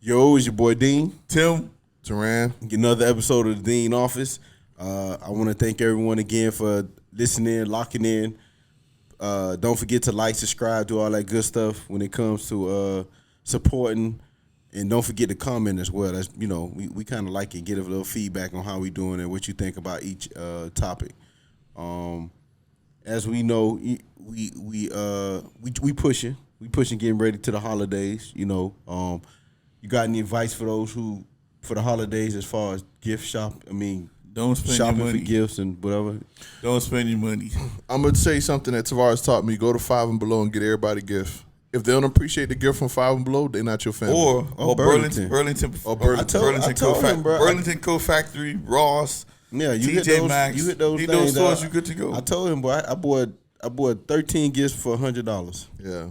Yo, it's your boy Dean. Tim. Teran. Get another episode of the Dean Office. I want to thank everyone again for listening, locking in. Don't forget to like, subscribe, do all that good stuff when it comes to supporting. And don't forget to comment as well. That's we kind of like it, get a little feedback on how we doing and what you think about each topic. As we know, we pushing, getting ready to the holidays. You got any advice for those who for the holidays as far as gift shop? I mean, don't spend shopping your money for gifts and whatever. Don't spend your money. I'm going to say something that Tavares taught me. Go to Five and Below and get everybody a gift. If they don't appreciate the gift from Five and Below, they're not your family. Or Burlington. Burlington Co-Factory, Ross, Yeah, you TJ hit those, Maxx. you hit those things. Those stores, you good to go. I told him, boy, I bought 13 gifts for $100. Yeah.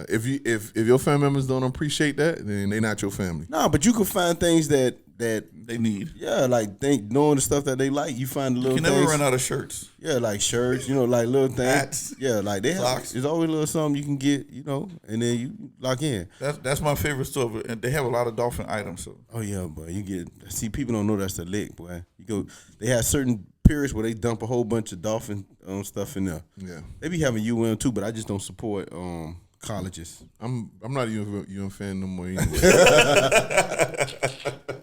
If your family members don't appreciate that, then they're not your family. No, but you can find things that they need. Yeah, like knowing the stuff that they like. You find the little You things. can never run out of shirts. Yeah, like shirts, like little things. Hats, yeah, like they have. socks. There's always a little something you can get, and then you lock in. That's my favorite store, and they have a lot of dolphin items. So. Oh yeah, boy, people don't know that's the lick, boy. They have certain periods where they dump a whole bunch of dolphin stuff in there. Yeah, they be having UM too, but I just don't support colleges. I'm not even a UM fan no more. Anyway.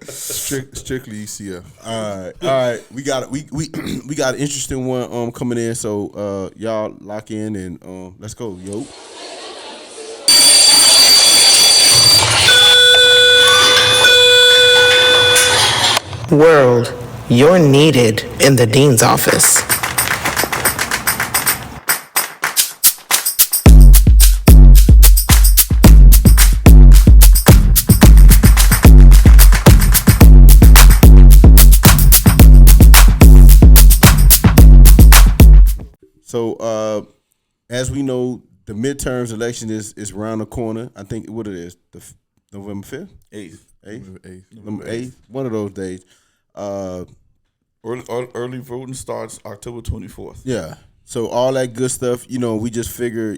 Strictly ECF. All right. We got an interesting one coming in. So y'all lock in and let's go, yo. World, you're needed in the Dean's office. So, as we know, the midterms election is around the corner. I think what it is, November 5th? 8th. November 8th. One of those days. Early voting starts October 24th. Yeah. So all that good stuff, we just figure,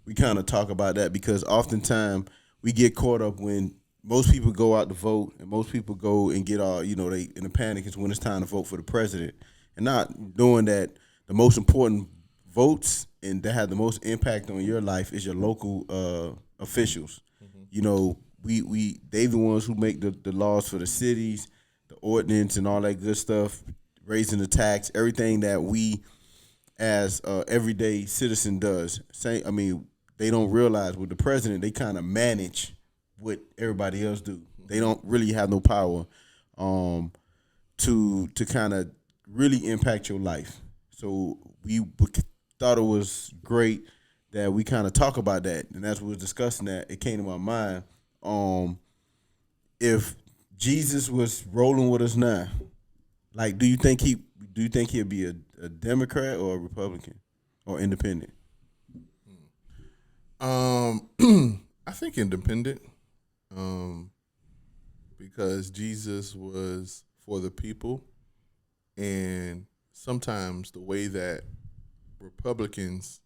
we kind of talk about that because oftentimes we get caught up when most people go out to vote and most people go and get all, they in a panic is when it's time to vote for the president and not knowing that the most important votes and that have the most impact on your life is your local officials. Mm-hmm. They the ones who make the laws for the cities, the ordinance and all that good stuff, raising the tax, everything that we as everyday citizen does. They don't realize with the president, they kind of manage what everybody else do. They don't really have no power to kind of really impact your life. So we thought it was great that we kind of talk about that, and as we were discussing that, it came to my mind. If Jesus was rolling with us now, like, do you think he'd be a Democrat or a Republican or independent? I think independent, because Jesus was for the people, and sometimes the way that Republicans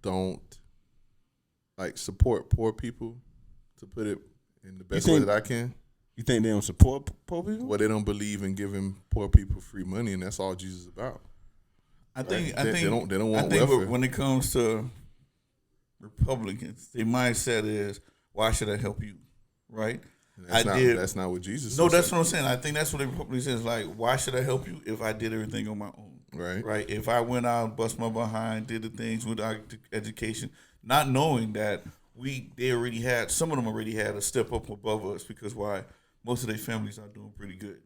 don't support poor people, to put it in the best way that I can. You think they don't support poor people? Well, they don't believe in giving poor people free money, and that's all Jesus is about. I think they don't want welfare. When it comes to Republicans, their mindset is, why should I help you? Right? That's not what Jesus said. No, that's what I'm saying. I think that's what the Republicans is like, why should I help you if I did everything on my own? Right? If I went out, bust my behind, did the things with our education, not knowing that some of them already had a step up above us because why? Most of their families are doing pretty good,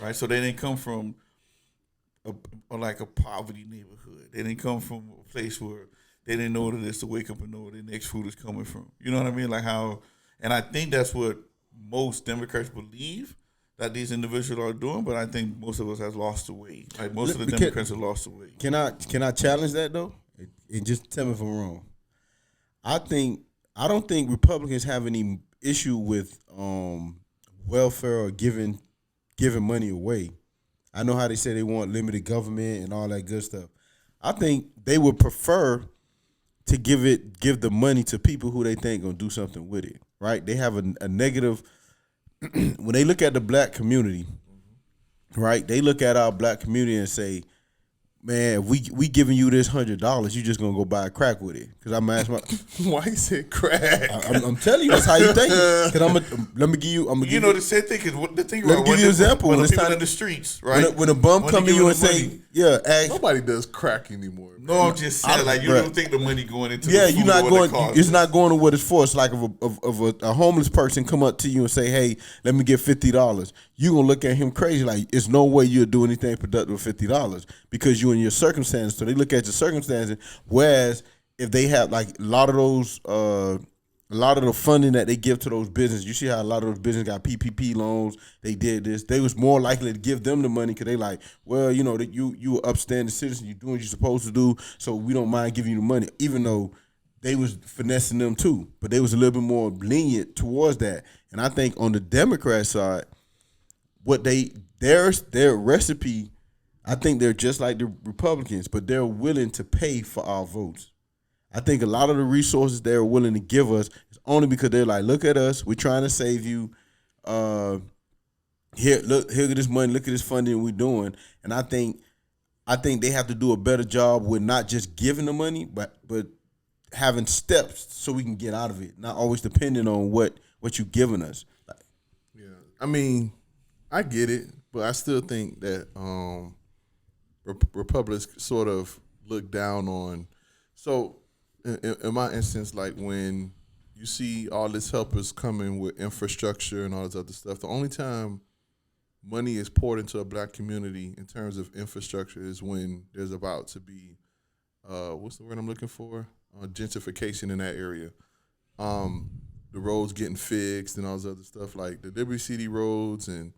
right? So they didn't come from a poverty neighborhood. They didn't come from a place where they didn't know what it is to wake up and know where their next food is coming from. You know what I mean? And I think that's what most Democrats believe that these individuals are doing, but I think most of us have lost the way. Like most of the Democrats have lost the way. Can I challenge that though? And just tell me if I'm wrong. I don't think Republicans have any issue with welfare or giving money away. I know how they say they want limited government and all that good stuff. I think they would prefer to give the money to people who they think gonna do something with it, right? They have a negative. When they look at the black community, right? They look at our black community and say, man, if we giving you this $100, you just gonna go buy a crack with it? Because I'm asking, Why you said crack? I'm telling you, that's how you think. Because let me give you. The same thing is the thing. Let me give you an example. When When the it's people time- in the streets, right? When a bum come to you and say, money. yeah, ask, Nobody does crack anymore. No, I'm just saying, like, you bruh. don't think the money going into yeah, the you're food not or going. the car. It's not going to what it's for. It's like if a homeless person come up to you and say, "Hey, let me get $50." You gonna look at him crazy. Like, it's no way you'll do anything productive with $50 because you in your circumstances. So they look at your circumstances. Whereas if they have like a lot of those, a lot of the funding that they give to those businesses, you see how a lot of those businesses got PPP loans. They did this. They was more likely to give them the money because they like, well, that you an upstanding citizen. You doing what you're supposed to do. So we don't mind giving you the money, even though they was finessing them too. But they was a little bit more lenient towards that. And I think on the Democrat side, what their recipe, I think they're just like the Republicans, but they're willing to pay for our votes. I think a lot of the resources they're willing to give us is only because they're like, look at us, we're trying to save you. Here at this money, look at this funding we're doing. And I think they have to do a better job with not just giving the money, but having steps so we can get out of it, not always depending on what you giving us. Yeah, I mean, I get it, but I still think that Republicans sort of look down on. So, in my instance, like when you see all this helpers coming with infrastructure and all this other stuff, the only time money is poured into a black community in terms of infrastructure is when there's about to be, what's the word I'm looking for? Gentrification in that area. The roads getting fixed and all this other stuff, like the WCD roads and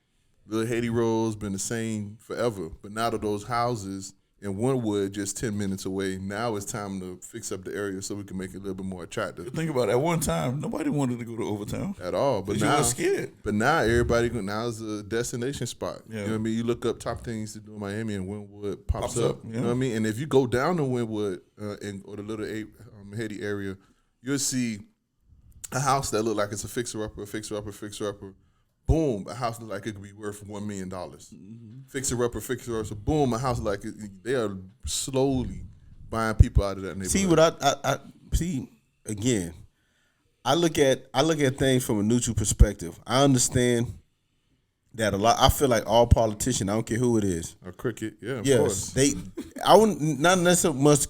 Little Haiti roads been the same forever. But now that those houses in Wynwood just 10 minutes away, now it's time to fix up the area so we can make it a little bit more attractive. Think about it. At one time, nobody wanted to go to Overtown At all. But you now, were scared. But now everybody, now it's a destination spot. Yeah. You know what I mean? You look up top things to do in Miami and Wynwood pops up. Yeah. You know what I mean? And if you go down to Wynwood or the Little Haiti area, you'll see a house that look like it's a fixer-upper. Boom, a house look like it could be worth $1 million. Fixer-upper. So boom, a house like they are slowly buying people out of that neighborhood. See what I see again. I look at things from a neutral perspective. I understand that a lot. I feel like all politicians, I don't care who it is. A cricket, yeah, of Yes, course. I wouldn't not necessarily much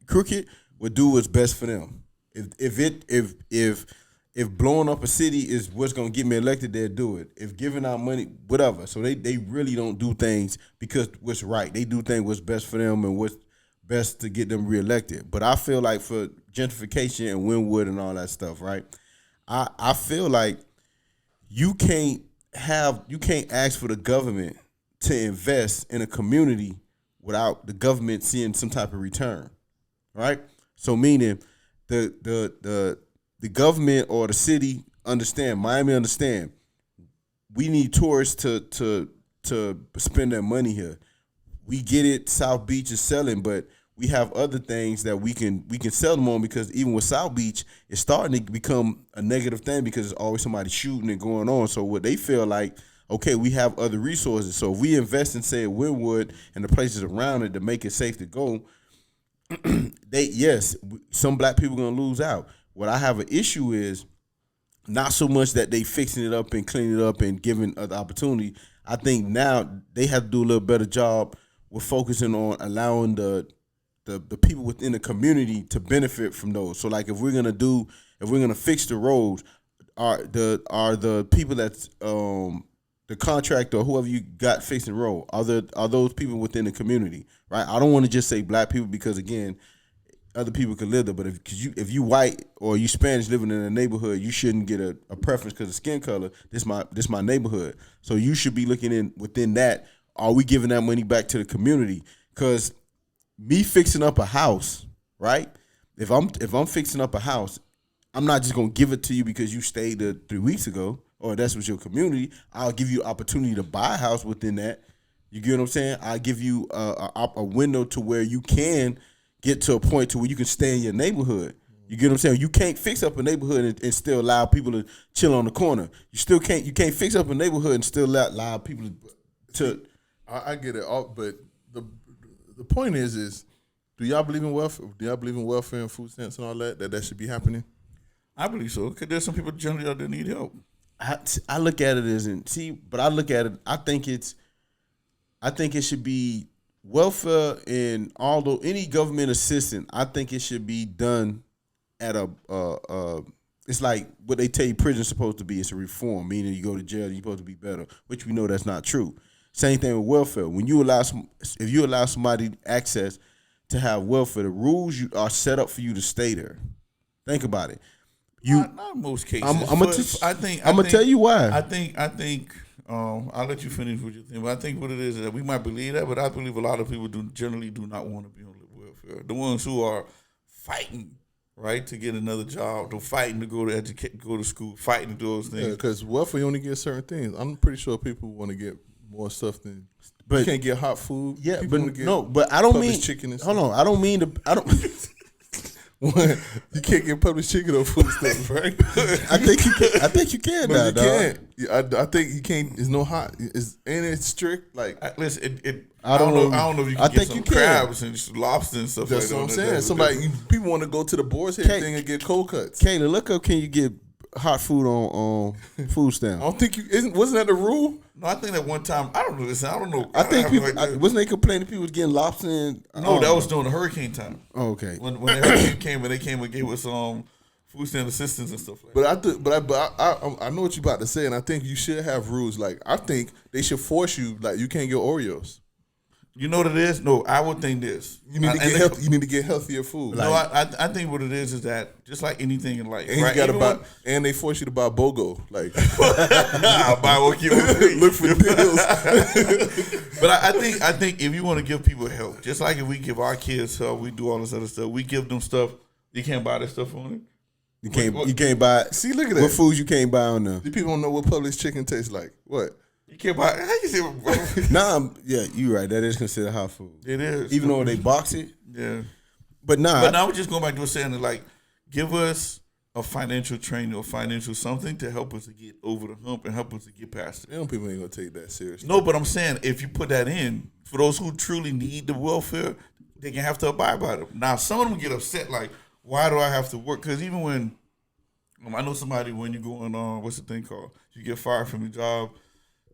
crooked would do what's best for them. If blowing up a city is what's gonna get me elected, they'll do it. If giving out money, whatever. So they really don't do things because what's right. They do things what's best for them and what's best to get them reelected. But I feel like for gentrification and Wynwood and all that stuff, right? I feel like you can't ask for the government to invest in a community without the government seeing some type of return, right? So meaning the government or the city Miami understand, we need tourists to spend their money here. We get it, South Beach is selling, but we have other things that we can sell them on because even with South Beach, it's starting to become a negative thing because there's always somebody shooting and going on. So what they feel like, okay, we have other resources. So if we invest in, say, Wynwood and the places around it to make it safe to go, some black people gonna lose out. What I have an issue is not so much that they fixing it up and cleaning it up and giving other opportunity. I think now they have to do a little better job with focusing on allowing the people within the community to benefit from those. So like if we're gonna fix the roads, are the people that's the contractor or whoever you got fixing the road, are those people within the community, right? I don't want to just say black people because again, other people could live there, but if you white or you Spanish living in a neighborhood, you shouldn't get a preference because of skin color. This my neighborhood, so you should be looking in within that. Are we giving that money back to the community? Because me fixing up a house, right? If I'm fixing up a house, I'm not just gonna give it to you because you stayed there 3 weeks ago or that's with your community. I'll give you opportunity to buy a house within that. You get what I'm saying? I'll give you a window to where you can get to a point to where you can stay in your neighborhood. You get what I'm saying? You can't fix up a neighborhood and still allow people to chill on the corner. You can't fix up a neighborhood and still allow people to. I get it, but the point is, do y'all believe in welfare? Do y'all believe in welfare and food stamps and all that? That should be happening? I believe so. Because there's some people generally out there need help. I look at it as but I look at it. I think it should be welfare, and although any government assistance, I think it should be done at it's like what they tell you prison's supposed to be. It's a reform, meaning you go to jail, you're supposed to be better, which we know that's not true. Same thing with welfare. When you if you allow somebody access to have welfare, the rules are set up for you to stay there. Think about it. Not in most cases. I'm gonna tell you why. I think. I'll let you finish with your thing, but I think what it is that we might believe that, but I believe a lot of people generally do not want to be on welfare. The ones who are fighting, right, to get another job, they're fighting to go to school, fighting to do those things. Yeah, because welfare you only get certain things. I'm pretty sure people want to get more stuff than. But you can't get hot food. Yeah, but I don't mean chicken. And hold on, I don't mean to. I don't. You can't get published chicken or food stamps, right? I think you can. I think you can. But you can't. I think you can't. It's no hot. Ain't it strict? Like, listen, I don't know if you can get some crabs and lobster and stuff. That's like what I'm saying. People want to go to the boar's head thing and get cold cuts. Kayla, look up. Can you get hot food on food stamps? I don't think wasn't that the rule? No, I think that one time I don't know this. I don't know. I think people wasn't they complaining people was getting lobster and no, that was during the hurricane time. Oh, okay. When the hurricane came and they came and gave us food stamp assistance and stuff like that. But I know what you about to say, and I think you should have rules. Like, I think they should force you. Like, you can't get Oreos. You know what it is? No, I would think this. You need to get healthier food. No, I think what it is that just like anything in life, and right? you gotta buy, and they force you to buy BOGO. Like, I'll buy what you look for deals. But I think if you want to give people help, just like if we give our kids help, we do all this other stuff. We give them stuff. You can't buy that stuff on it. You can't buy. See, look at that. What foods you can't buy on there? These people don't know what Publix chicken tastes like. What? You can't buy. How you say? Yeah, you're right. That is considered hot food. It is, even though they box it. Yeah, but now we're just going back to saying that, like, give us a financial training or financial something to help us to get over the hump and help us to get past it. Them people ain't gonna take that seriously. No, but I'm saying if you put that in for those who truly need the welfare, they can have to abide by it. Now, some of them get upset, like, why do I have to work? Because even when I know somebody, when you go on what's the thing called? You get fired from your job.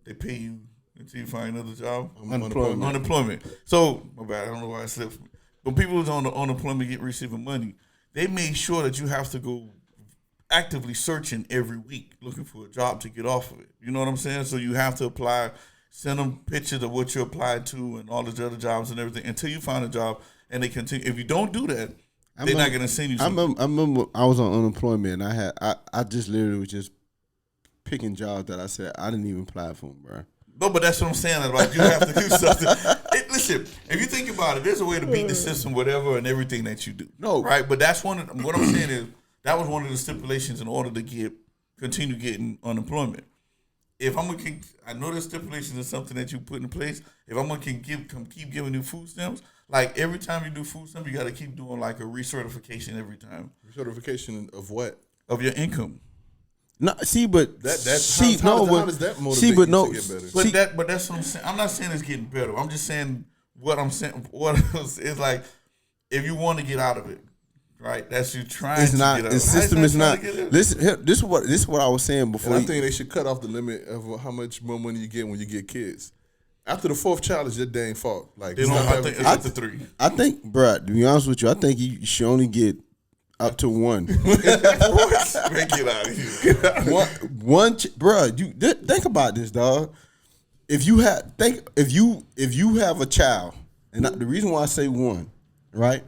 They pay you until you find another job. Unemployment. So, my bad, I don't know why I slipped. When people who's on the unemployment receiving money, they made sure that you have to go actively searching every week looking for a job to get off of it. You know what I'm saying? So you have to apply, send them pictures of what you applied to and all these other jobs and everything until you find a job, and they continue. If you don't do that, they're not going to send you something. I remember I was on unemployment, and I just literally was just picking jobs that I said I didn't even apply for them, bro. No, but that's what I'm saying. Like, you have to do something. Listen, if you think about it, there's a way to beat the system, whatever, and everything that you do. No, right? But that's what I'm saying is that was one of the stipulations in order to continue getting unemployment. If I'm gonna I know the stipulations is something that you put in place. If I'm gonna keep giving you food stamps, like every time you do food stamps, you got to keep doing like a recertification every time. Recertification of what? Of your income. No, see, but how does that motivate you to get better? But that's what I'm saying. I'm not saying it's getting better. I'm just saying what I'm saying. What is like, if you want to get out of it, right? That's you trying. It's to not. Get out. The system is not. Listen, this is what I was saying before. And I think they should cut off the limit of how much more money you get when you get kids. After the fourth child is your dang fault. Like, I think it's up to 3. I think, bro, to be honest with you, I think you should only get up to 1. Man, get out of here. One, bro. You think about this, dog. If you have a child, and the reason why I say 1, right?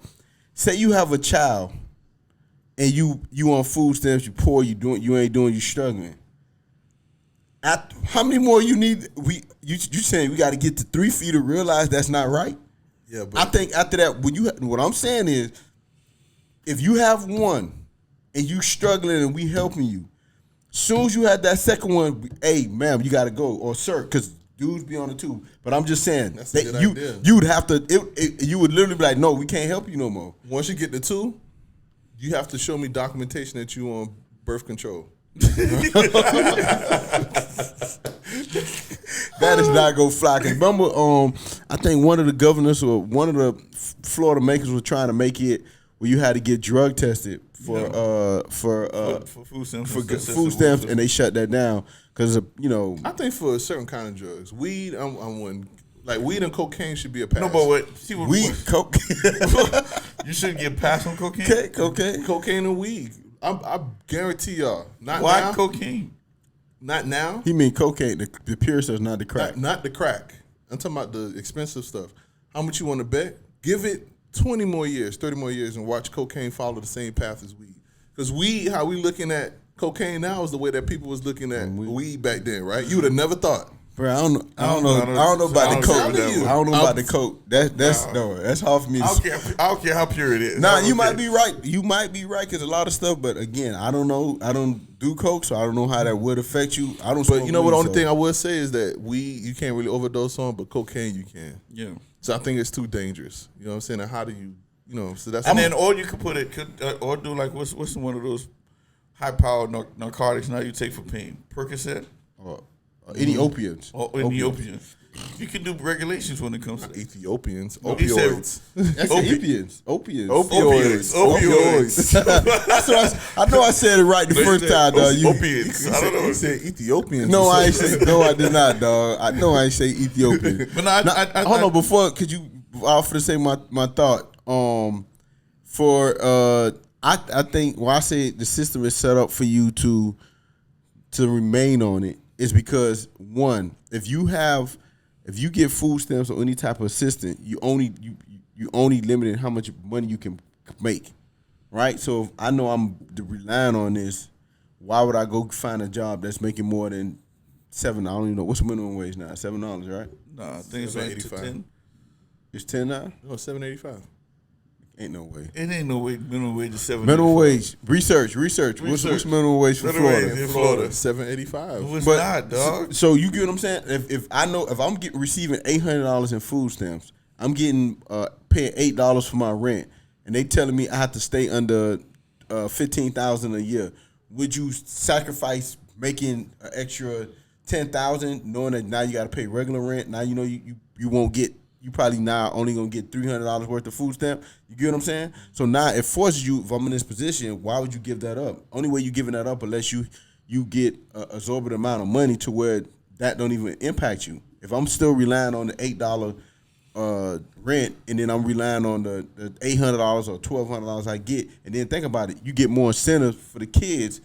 Say you have a child, and you on food stamps, you poor, you struggling. How many more you need? You saying we got to get to 3 feet to realize that's not right? Yeah, but I think after that, what I'm saying is, if you have 1 and you struggling and we helping you, soon as you have that second one, hey, ma'am, you got to go, or sir, because dudes be on the 2. But I'm just saying, that's a good idea. You would have to, you would literally be like, no, we can't help you no more. Once you get the 2, you have to show me documentation that you on birth control. That is not gonna fly. 'Cause remember, I think one of the governors or one of the Florida makers was trying to make it where you had to get drug tested for food stamps, food stamps, and they shut that down because I think for certain kind of drugs, weed, I'm one. Like weed and cocaine should be a pass. No, but what? See what weed, coke. You shouldn't get passed on cocaine. Cocaine and weed. I guarantee y'all. Not Why now. cocaine? Not now. He mean cocaine, the pure stuff, not the crack. Not the crack. I'm talking about the expensive stuff. How much you want to bet? Give it 20 more years, 30 more years, and watch cocaine follow the same path as weed. Because weed, how we looking at cocaine now is the way that people was looking at weed back then, right? You would have never thought. Bro, I don't know about the coke. I don't know about the coke. That's hard for me to say. I don't care how pure it is. Nah, you might be right. You might be right because a lot of stuff. But again, I don't know. I don't do coke, so I don't know how that would affect you. I don't. But you know what? The only thing I would say is that weed you can't really overdose on, but cocaine you can. Yeah. So I think it's too dangerous. You know what I'm saying? And how do you? So that's. And then, or you could put it, or do like what's one of those high powered narcotics now you take for pain? Percocet. Any opiates. Or Ethiopians. You can do regulations when it comes to Ethiopians. No, he said- Opioids. That's opiates. Opioids. I know I said it right the first time, dog. Opiates. I don't know. He said Ethiopians. No, I ain't say. No, I did not, dog. I know I ain't say Ethiopian. But Hold on, before could you offer to say my thought? I think I say the system is set up for you to remain on it is because one, if you get food stamps or any type of assistance, you only limited how much money you can make, right? So if I know I'm relying on this, why would I go find a job that's making more than $7? I don't even know what's the minimum wage now. $7, right? No, I think it's like 85. 10. It's 10 now. No, $7.85. Ain't no way. It ain't no way. Minimum wage is 7. Minimum wage. Research. What's minimum wage for Minimum Florida? wage in Florida. $7.85. It's not, dog. So you get what I'm saying? If I'm receiving $800 in food stamps, I'm getting paying $8 for my rent, and they telling me I have to stay under $15,000 a year. Would you sacrifice making an extra $10,000, knowing that now you got to pay regular rent? Now you know you won't get. You probably now only gonna get $300 worth of food stamp. You get what I'm saying? So now it forces you. If I'm in this position, why would you give that up? Only way you giving that up unless you get an exorbitant amount of money to where that don't even impact you. If I'm still relying on the $8 rent, and then I'm relying on the $800 or $1,200 I get, and then think about it, you get more incentive for the kids.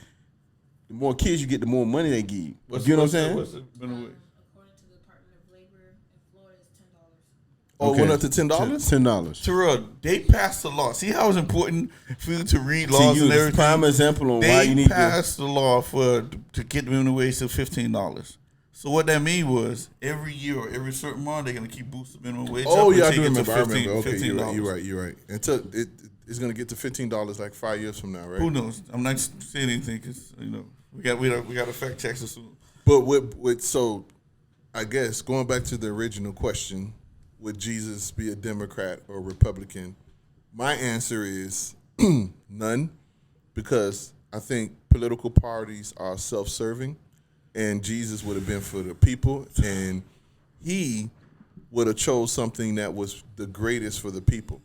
The more kids you get, the more money they give you. You get what I'm saying? What's the minimum wage? According to the Department of Labor in Florida, it's $10. Oh, it went up to $10? $10. Terrell, they passed the law. See how it's important for you to read laws and everything? Prime example on why you They need passed the law to get the minimum wage to $15. So what that mean was every year or every certain month they're gonna keep boosting the minimum wage. Oh up yeah, I until do you get to remember. I remember. Okay, $15. you're right. Until it's gonna get to $15 like 5 years from now, right? Who knows? I'm not saying anything because we got to fact check this soon. But so I guess going back to the original question, would Jesus be a Democrat or Republican? My answer is none, because I think political parties are self-serving, and Jesus would have been for the people, and he would have chose something that was the greatest for the people.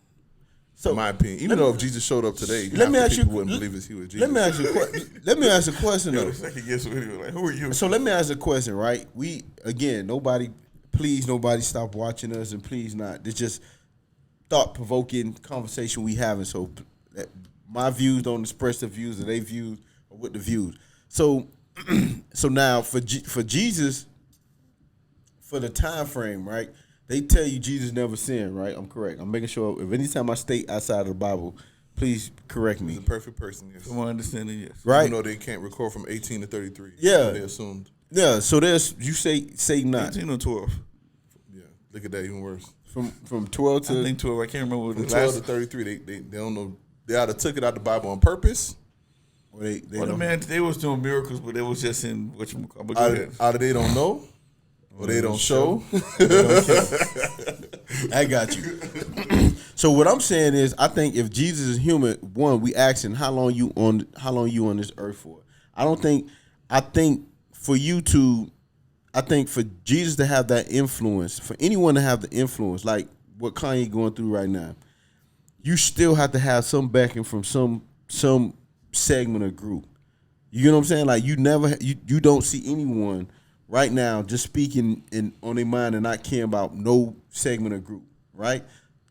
So, in my opinion, even though if Jesus showed up today, people wouldn't believe he was Jesus. Let me ask you a question though. Who are you? So let me ask a question, right? Please nobody stop watching us, and please not. It's just thought-provoking conversation we having. So my views don't express the views of their views or with the views. So now for Jesus, for the time frame, right? They tell you Jesus never sinned, right? I'm correct. I'm making sure if anytime I state outside of the Bible, please correct me. He's a perfect person, yes. From my understanding, yes. Right? Even though they can't record from 18 to 33. Yeah. They assumed. Yeah, so there's you say not 18 or 12. Yeah. Look at that, even worse. from 12 to I think 12. I can't remember what From the 12 last. to 33, they don't know. They either took it out the Bible on purpose. or they Well, the don't. man, they was doing miracles, but it was just in whatchamacallit. Either they don't know, or they don't show. I got you. So what I'm saying is, I think if Jesus is human, one, we asking how long you on this earth for. I think for Jesus to have that influence, for anyone to have the influence, like what Kanye going through right now, you still have to have some backing from some segment or group. You know what I'm saying? Like you don't see anyone right now just speaking on their mind and not caring about no segment or group, right?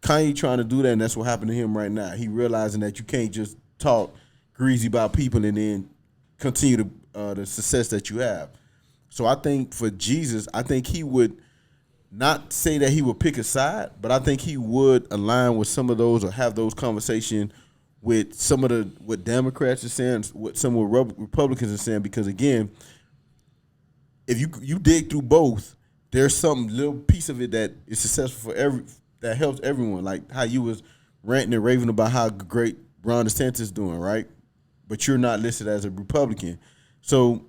Kanye trying to do that, and that's what happened to him right now. He realizing that you can't just talk greasy about people and then continue the success that you have. So I think for Jesus, I think he would not say that he would pick a side, but I think he would align with some of those or have those conversations with some of what Democrats are saying, what some of what Republicans are saying, because again, if you dig through both, there's some little piece of it that is successful for that helps everyone. Like how you was ranting and raving about how great Ron DeSantis is doing, right? But you're not listed as a Republican. So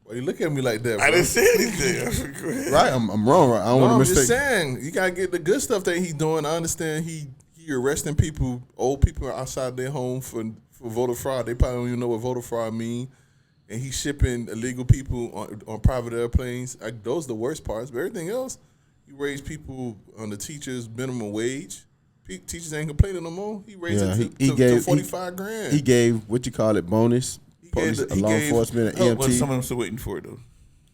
why you look at me like that, bro? I didn't say anything. Right, I'm wrong, right? I don't want to mistake. I'm just saying, you gotta get the good stuff that he's doing. I understand he arresting people, old people outside their home for voter fraud. They probably don't even know what voter fraud mean. And he's shipping illegal people on private airplanes. Those are the worst parts. But everything else, he raised people on the teachers' minimum wage. Teachers ain't complaining no more. He raised it to 45 grand. He gave bonus. Law enforcement, and EMT. But some of them still waiting for it though.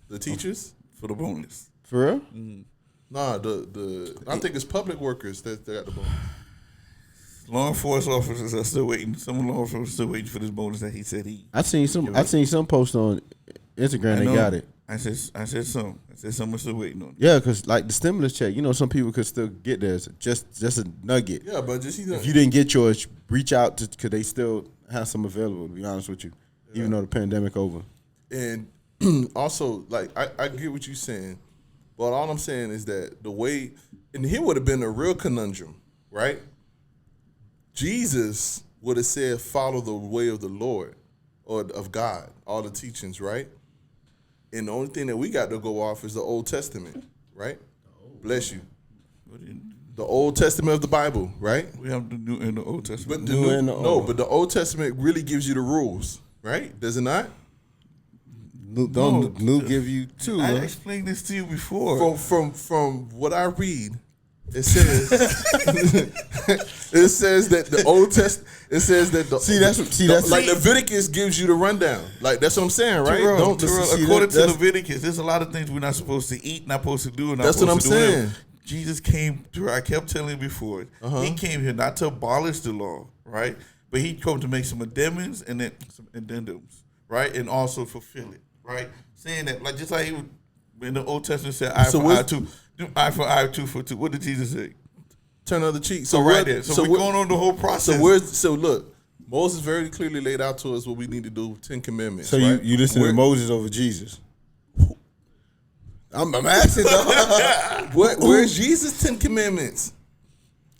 The teachers for the bonus. For real? Mm-hmm. Nah, I think it's public workers that got the bonus. Law enforcement officers are still waiting. Some law enforcement are still waiting for this bonus that he said he. I seen some posts on Instagram. They got it. I said some. I said some are still waiting on it. Yeah, because like the stimulus check, some people could still get theirs. Just a nugget. Yeah, but if you didn't get yours, reach out because they still have some available. To be honest with you, even though the pandemic over. And also, like I get what you're saying, but all I'm saying is that the way, and here would have been a real conundrum, right? Jesus would have said, follow the way of the Lord or of God, all the teachings, right? And the only thing that we got to go off is the Old Testament, right? Bless you. The Old Testament of the Bible, right? We have the New and the Old Testament. But but the Old Testament really gives you the rules, right? Does it not? New give you two. I explained this to you before. From what I read, it says it says that the Old Testament. It says that that's like Leviticus gives you the rundown. Like that's what I'm saying, right? According to Leviticus, there's a lot of things we're not supposed to eat, not supposed to do, and that's what I'm saying. Jesus came through. I kept telling you before. He came here not to abolish the law, right? But he came to make some amendments and then some addendums, right? And also fulfill it, right? Saying that, like just like he would, in the Old Testament said, eye for eye, eye for eye, tooth for tooth. What did Jesus say? Turn the other cheek. So right there. So we're going on the whole process. So look, Moses very clearly laid out to us what we need to do. 10 Commandments. So right? you listen to Moses over Jesus. I'm asking. Where's Jesus' 10 Commandments?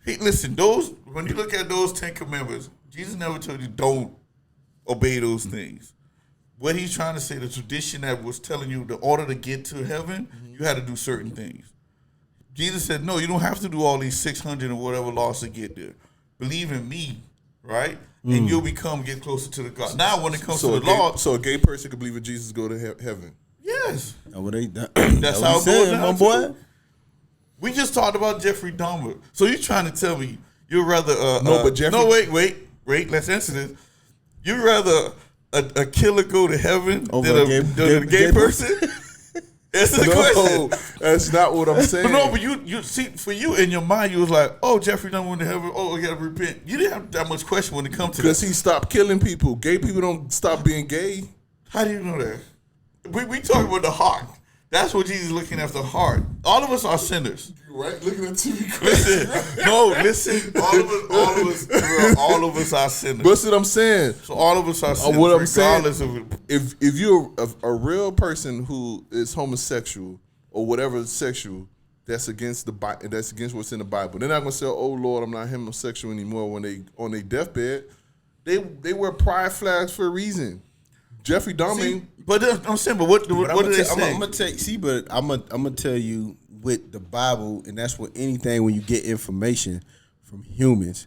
Listen, when you look at those 10 Commandments, Jesus never told you don't obey those things. What he's trying to say, the tradition that was telling you, the order to get to heaven, you had to do certain things. Jesus said, no, you don't have to do all these 600 or whatever laws to get there. Believe in me, right? And you'll get closer to the God. Now, when it comes to the law. So a gay person could believe in Jesus go to heaven? Yes. That's how it goes down, my boy. We just talked about Jeffrey Dahmer. So you're trying to tell me you'd rather... but Jeffrey... No, wait, let's answer this. You'd rather a killer go to heaven than a gay person? Answer the question. That's not what I'm saying. No, but you see, for you in your mind, you was like, oh, Jeffrey Dahmer went to heaven. Oh, I got to repent. You didn't have that much question when it comes to that. Because he stopped killing people. Gay people don't stop being gay. How do you know that? We talking about the heart. That's what Jesus is looking at, the heart. All of us are sinners. Right? Looking at TV. Listen. All of us are sinners. That's what I'm saying. So all of us are sinners. What I'm saying, of if you're a real person who is homosexual or whatever sexual, that's against what's in the Bible. They're not gonna say, "Oh Lord, I'm not homosexual anymore." When they on their deathbed, they wear pride flags for a reason. Jeffrey Dahmer. But I'm saying, what do they say? I'm gonna tell you with the Bible, and that's with anything when you get information from humans.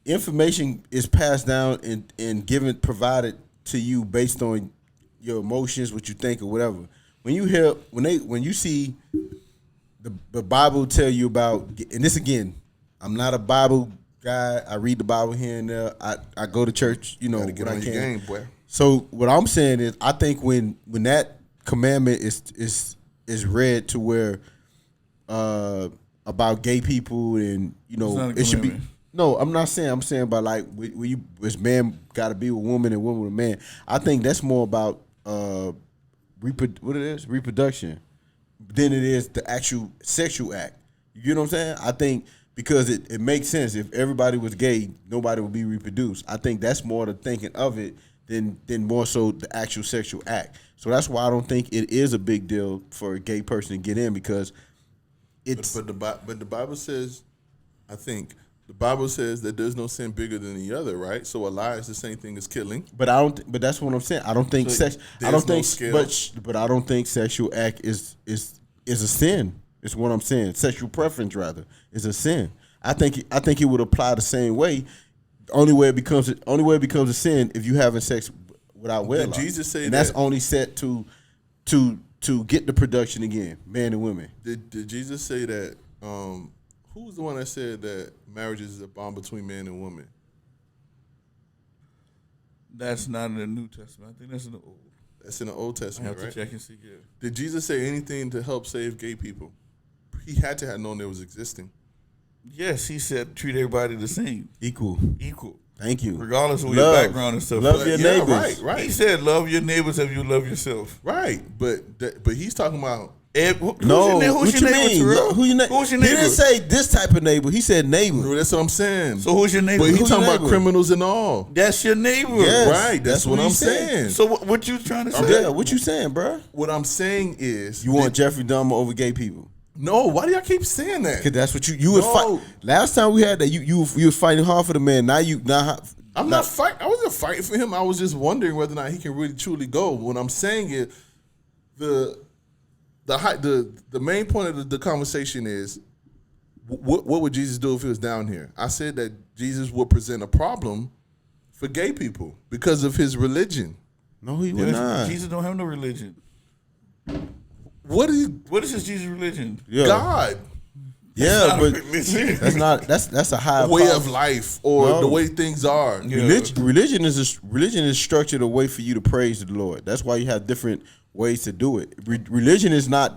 Information is passed down and provided to you based on your emotions, what you think, or whatever. When you see the Bible tell you about, and this again, I'm not a Bible guy. I read the Bible here and there. I go to church, Gotta get when on I your can. game, boy. So what I'm saying is, I think when that commandment is read to where about gay people and It's not a it should be. commandment. No, I'm not saying. I'm saying about like when you as man got to be with a woman and woman with a man. I think that's more about reproduction than it is the actual sexual act. You know what I'm saying? I think because it makes sense. If everybody was gay, nobody would be reproduced. I think that's more the thinking of it than more so the actual sexual act. So that's why I don't think it is a big deal for a gay person to get in, because it's But the Bible says, I think the Bible says that there's no sin bigger than the other, right? So a lie is the same thing as killing. But I don't. But that's what I'm saying. I don't think So sex. I don't there's no think. scale. But I don't think sexual act is a sin. It's what I'm saying. Sexual preference rather is a sin. I think it would apply the same way. Only way it becomes a sin if you having sex without wedlock. Did Jesus say and that? that's only set to get the production again, man and women. Did Jesus say that? Who was the one that said that marriage is a bond between man and woman? That's not in the New Testament. I think that's in the Old. That's in the Old I Testament, have right? to check and see. Yeah. Did Jesus say anything to help save gay people? He had to have known it was existing. Yes, he said treat everybody the same, Equal. equal, Thank you. regardless of Love. your background and stuff. Love But your Yeah, neighbors. right. He said love your neighbors as you love yourself. Right, but he's talking about Who's No, your, what who's you your neighbor, mean? Terrell? Who your neighbor? Who's your He neighbor? didn't say this type of neighbor. He said neighbor. that's what I'm saying. So who's your neighbor? But he's Who's talking your about neighbor? criminals and all. That's your neighbor. Yes. Right, that's what what I'm he said. saying. So what you trying to say? Yeah, what you saying, bro? What I'm saying is, You want Jeffrey Dahmer over gay people? no? Why do y'all keep saying that? Cause that's what you was No. fight. Last time we had that, you was fighting hard for the man. Now I'm not fighting. I wasn't fighting for him. I was just wondering whether or not he can really truly go. What I'm saying is, the main point of the conversation is, what would Jesus do if he was down here? I said that Jesus would present a problem for gay people because of his religion. No, he would not. Jesus don't have no religion. What is What is his Jesus religion? Yeah, God? yeah, Not a but religion. that's not that's a high Way power. of life or No. the way things are. Yeah. Religion is structured a way for you to praise the Lord. That's why you have different ways to do it. Religion is not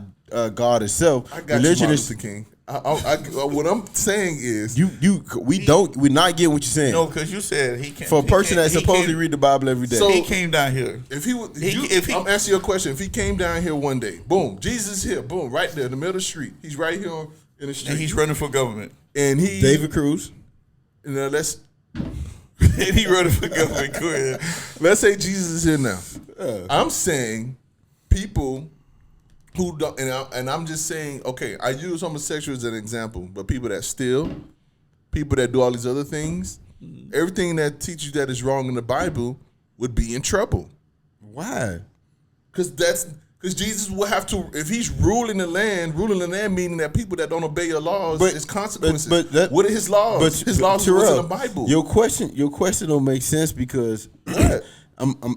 God itself. I got Religion you, is Mr. King. What I'm saying is, we're not getting what you're saying. No, because you said he can't. For a person that supposedly read the Bible every day. So- he came down here. if he would, If he- I'm asking you a question. If he came down here one day, boom, Jesus is here, boom, right there in the middle of the street. He's right here in the street, And he's running for government. and he, David Cruz. you know, let's And he running for government. Go ahead. let's say Jesus is here now. I'm saying people who don't, and I'm just saying, okay, I use homosexuals as an example, but people that steal, people that do all these other things, everything that teaches that is wrong in the Bible would be in trouble. Why? Because Jesus will have to, if he's ruling the land meaning that people that don't obey your laws is consequences. What are his laws? But His laws are what's in the Terrell, Bible. Your question don't make sense because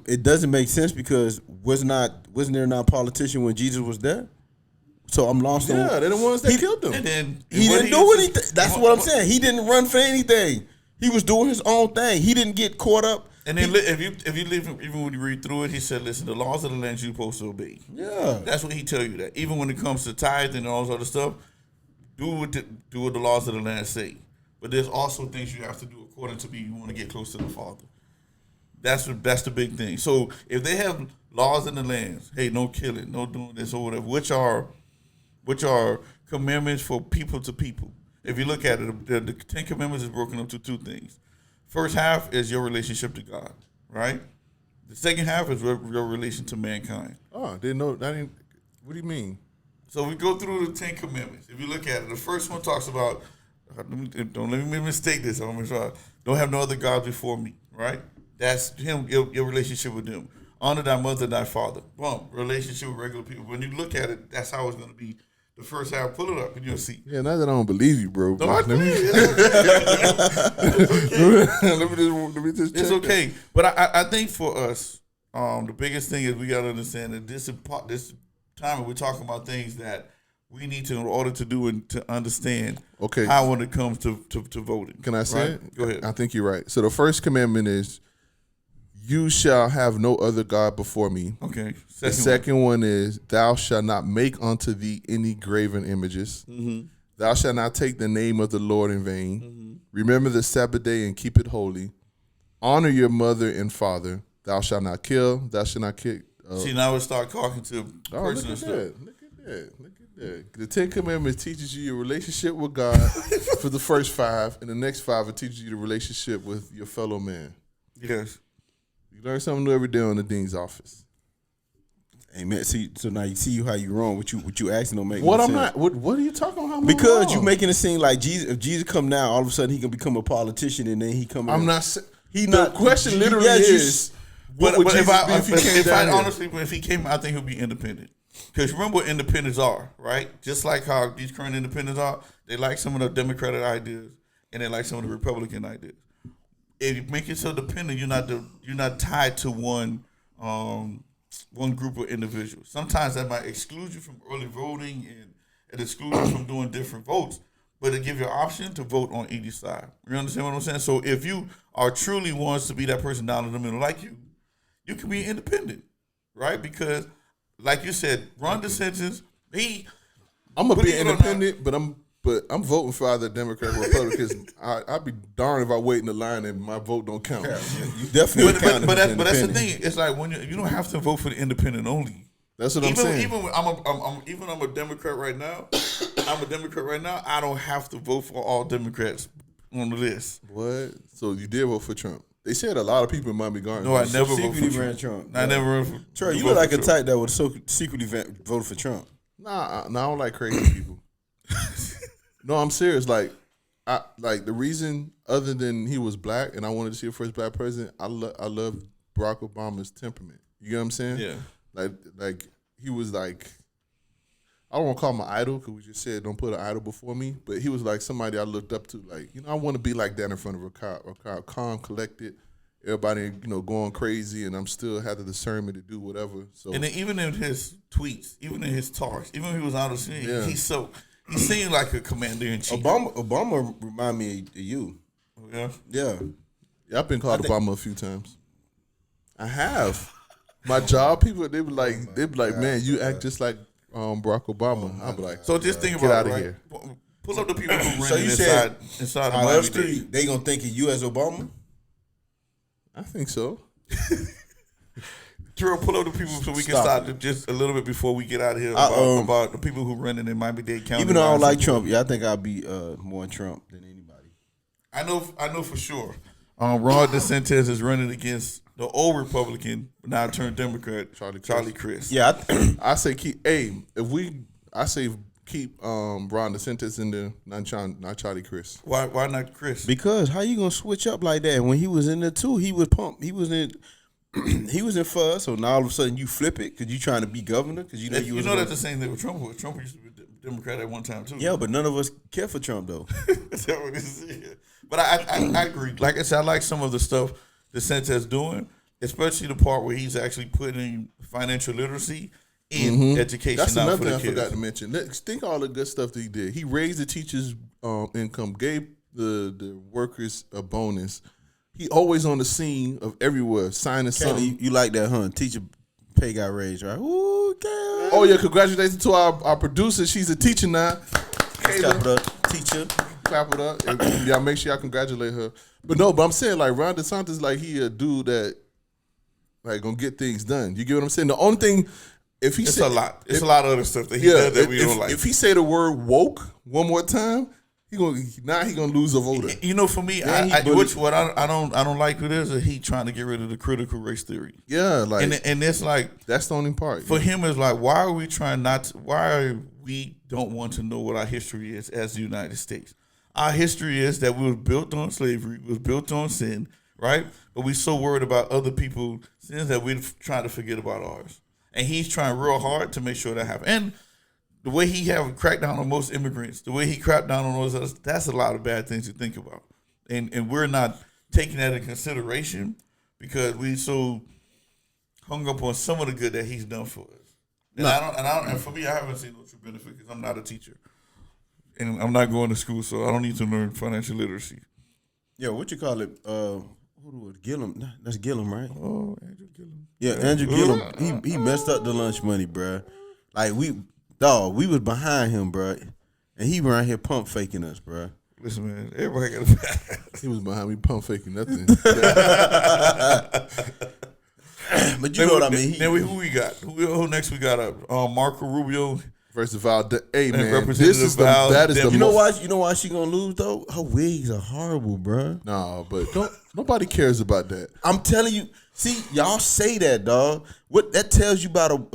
it doesn't make sense because wasn't there not a politician when Jesus was there? So I'm lost on. Yeah, they're the ones that killed him. And then He what didn't do anything. That's what I'm saying. He didn't run for anything. He was doing his own thing. He didn't get caught up. And then if you leave, even when you read through it, he said, "Listen, the laws of the land you're supposed to obey." Yeah. That's what he tell you. That even when it comes to tithe and all this other stuff, do what the laws of the land say. But there's also things you have to do according to me. You want to get close to the Father. That's the big thing. So if they have laws in the lands, hey, no killing, no doing this or whatever, which are commandments for people to people. If you look at it, the Ten Commandments is broken up to two things. First half is your relationship to God, right? The second half is your relation to mankind. Oh, didn't know. I didn't. What do you mean? So we go through the Ten Commandments. If you look at it, the first one talks about, don't let me mistake this. I'm gonna try. Don't have no other gods before me, right? That's him, your relationship with them. Honor thy mother, thy father. Boom, relationship with regular people. When you look at it, that's how it's going to be the first half. Pull it up and you'll see. Yeah, not that I don't believe you, bro. No, I let me just check It's okay. But I think for us, the biggest thing is we got to understand that this time we're talking about things that we need to in order to do and to understand how when it comes to voting. Can I say right? it? Go ahead. I think you're right. So the first commandment is, you shall have no other God before me. Okay. The second one is, thou shalt not make unto thee any graven images. Mm-hmm. Thou shalt not take the name of the Lord in vain. Mm-hmm. Remember the Sabbath day and keep it holy. Honor your mother and father. Thou shalt not kill. Thou shalt not kick. See, now we start talking to a person and stuff. Look at that. The 10 Commandments teaches you your relationship with God for the first 5, and the next 5 it teaches you the relationship with your fellow man. Yes. You learn something new every day on the Dean's Office. Amen. See, so now you see how you wrong. What you asking don't make What no I'm sense. not. What are you talking about? Because you making it seem like Jesus. If Jesus come now, all of a sudden he can become a politician, and then he come. I'm in. not. He The not. question literally is, But, what would but if Jesus I, be if he came down here? honestly, if he came, I think he'll be independent. Because remember what independents are, right? Just like how these current independents are, they like some of the Democratic ideas and they like some of the Republican ideas. If you make yourself dependent, you're not tied to one group of individuals. Sometimes that might exclude you from early voting and it excludes you from doing different votes, but it give you an option to vote on either side. You understand what I'm saying? So if you are truly wants to be that person down in the middle like you can be independent, right? Because like you said, Ron DeSantis, I'm gonna be independent, but I'm voting for either Democrat or Republican. I'd be darned if I wait in the line and my vote don't count. Yeah, you definitely. But that's the thing. It's like when you don't have to vote for the independent only. That's what I'm saying. Even when I'm a Democrat right now. I don't have to vote for all Democrats on the list. What? So you did vote for Trump? They said a lot of people in Miami Gardens. No, I never voted secretly for ran Trump. Trump. I never voted for Trey, you look like a type that would secretly vote for Trump. Nah, I don't like crazy people. No, I'm serious. Like the reason, other than he was black and I wanted to see a first black president, I love Barack Obama's temperament. You get what I'm saying? Yeah. Like he was like, I don't want to call him an idol because we just said don't put an idol before me, but he was like somebody I looked up to. Like, I want to be like that in front of a crowd, calm, collected. Everybody, going crazy, and I'm still had the discernment to do whatever. So, and then even in his tweets, even in his talks, even when he was out of scene, Yeah. he seemed like a commander in chief. Obama remind me of you. Yeah. Yeah. Yeah, I've been called Obama a few times. I have. My job people, they be like, man, you act just like Barack Obama. I'll be like, So just think get about out it, of right? here. Pull up the people who ran So you said inside the Out Miami of street, Dade. they gonna think of you as Obama. I think so. Terrell, pull up the people so we can Stop start just a little bit before we get out of here about the people who running in Miami-Dade County. Even though I don't like Trump, I think I'll be more Trump than anybody. I know for sure. Ron DeSantis is running against the old Republican, but now turned Democrat, Charlie Crist. Yeah, I say keep. Keep Ron DeSantis in there, not Charlie Crist. Why not Chris? because how you gonna switch up like that? When he was in there too, he was pumped. He was in. He was in fuzz. So now all of a sudden you flip it because you trying to be governor because you know you was. That's the same thing with Trump. Trump used to be Democrat at one time too. Yeah, but none of us care for Trump though. That's what it is. But I agree. Like I said, I like some of the stuff DeSantis is doing, especially the part where he's actually putting financial literacy in education. That's now another for the thing I kids. forgot to mention. Let's think all the good stuff that he did. He raised the teachers' income, gave the workers a bonus. He always on the scene of everywhere, signing something. You like that, huh? Teacher pay got raised, right? Ooh, girl. Oh yeah, congratulations to our producer. She's a teacher now. Clap it up, teacher. Clap it up. And y'all make sure y'all congratulate her. But I'm saying like Ron DeSantis, like he a dude that like gonna get things done. You get what I'm saying? The only thing, if he It's say, a lot. It's a lot of other stuff that he does that we don't like. If he say the word woke one more time, he gonna lose a voter. For me, what I don't like with this is he trying to get rid of the critical race theory. Yeah, like And it's like that's the only part. for him is like why we don't want to know what our history is as the United States. Our history is that we were built on slavery, we was built on sin, right? But we so worried about other people's sins that we're trying to forget about ours. And he's trying real hard to make sure that happens. And the way he have cracked down on most immigrants, the way he cracked down on those others, that's a lot of bad things to think about. And we're not taking that into consideration because we so hung up on some of the good that he's done for us. And and for me, I haven't seen no true benefit because I'm not a teacher. And I'm not going to school, so I don't need to learn financial literacy. Yeah, what you call it? Gillum. That's Gillum, right? Oh, Andrew Gillum. Yeah, Andrew Gillum. He messed up the lunch money, bruh. Like we was behind him, bruh, and he around here pump faking us, bruh. Listen, man, everybody got a bad. He was behind me pump faking nothing. But you know what I mean. Then who we got? Who next we got up? Marco Rubio versus Val. Hey man, Representative this is Val that is the You know why she gonna lose though? Her wigs are horrible, bruh. No, but nobody cares about that. I'm telling you. See, y'all say that, dog. What that tells you about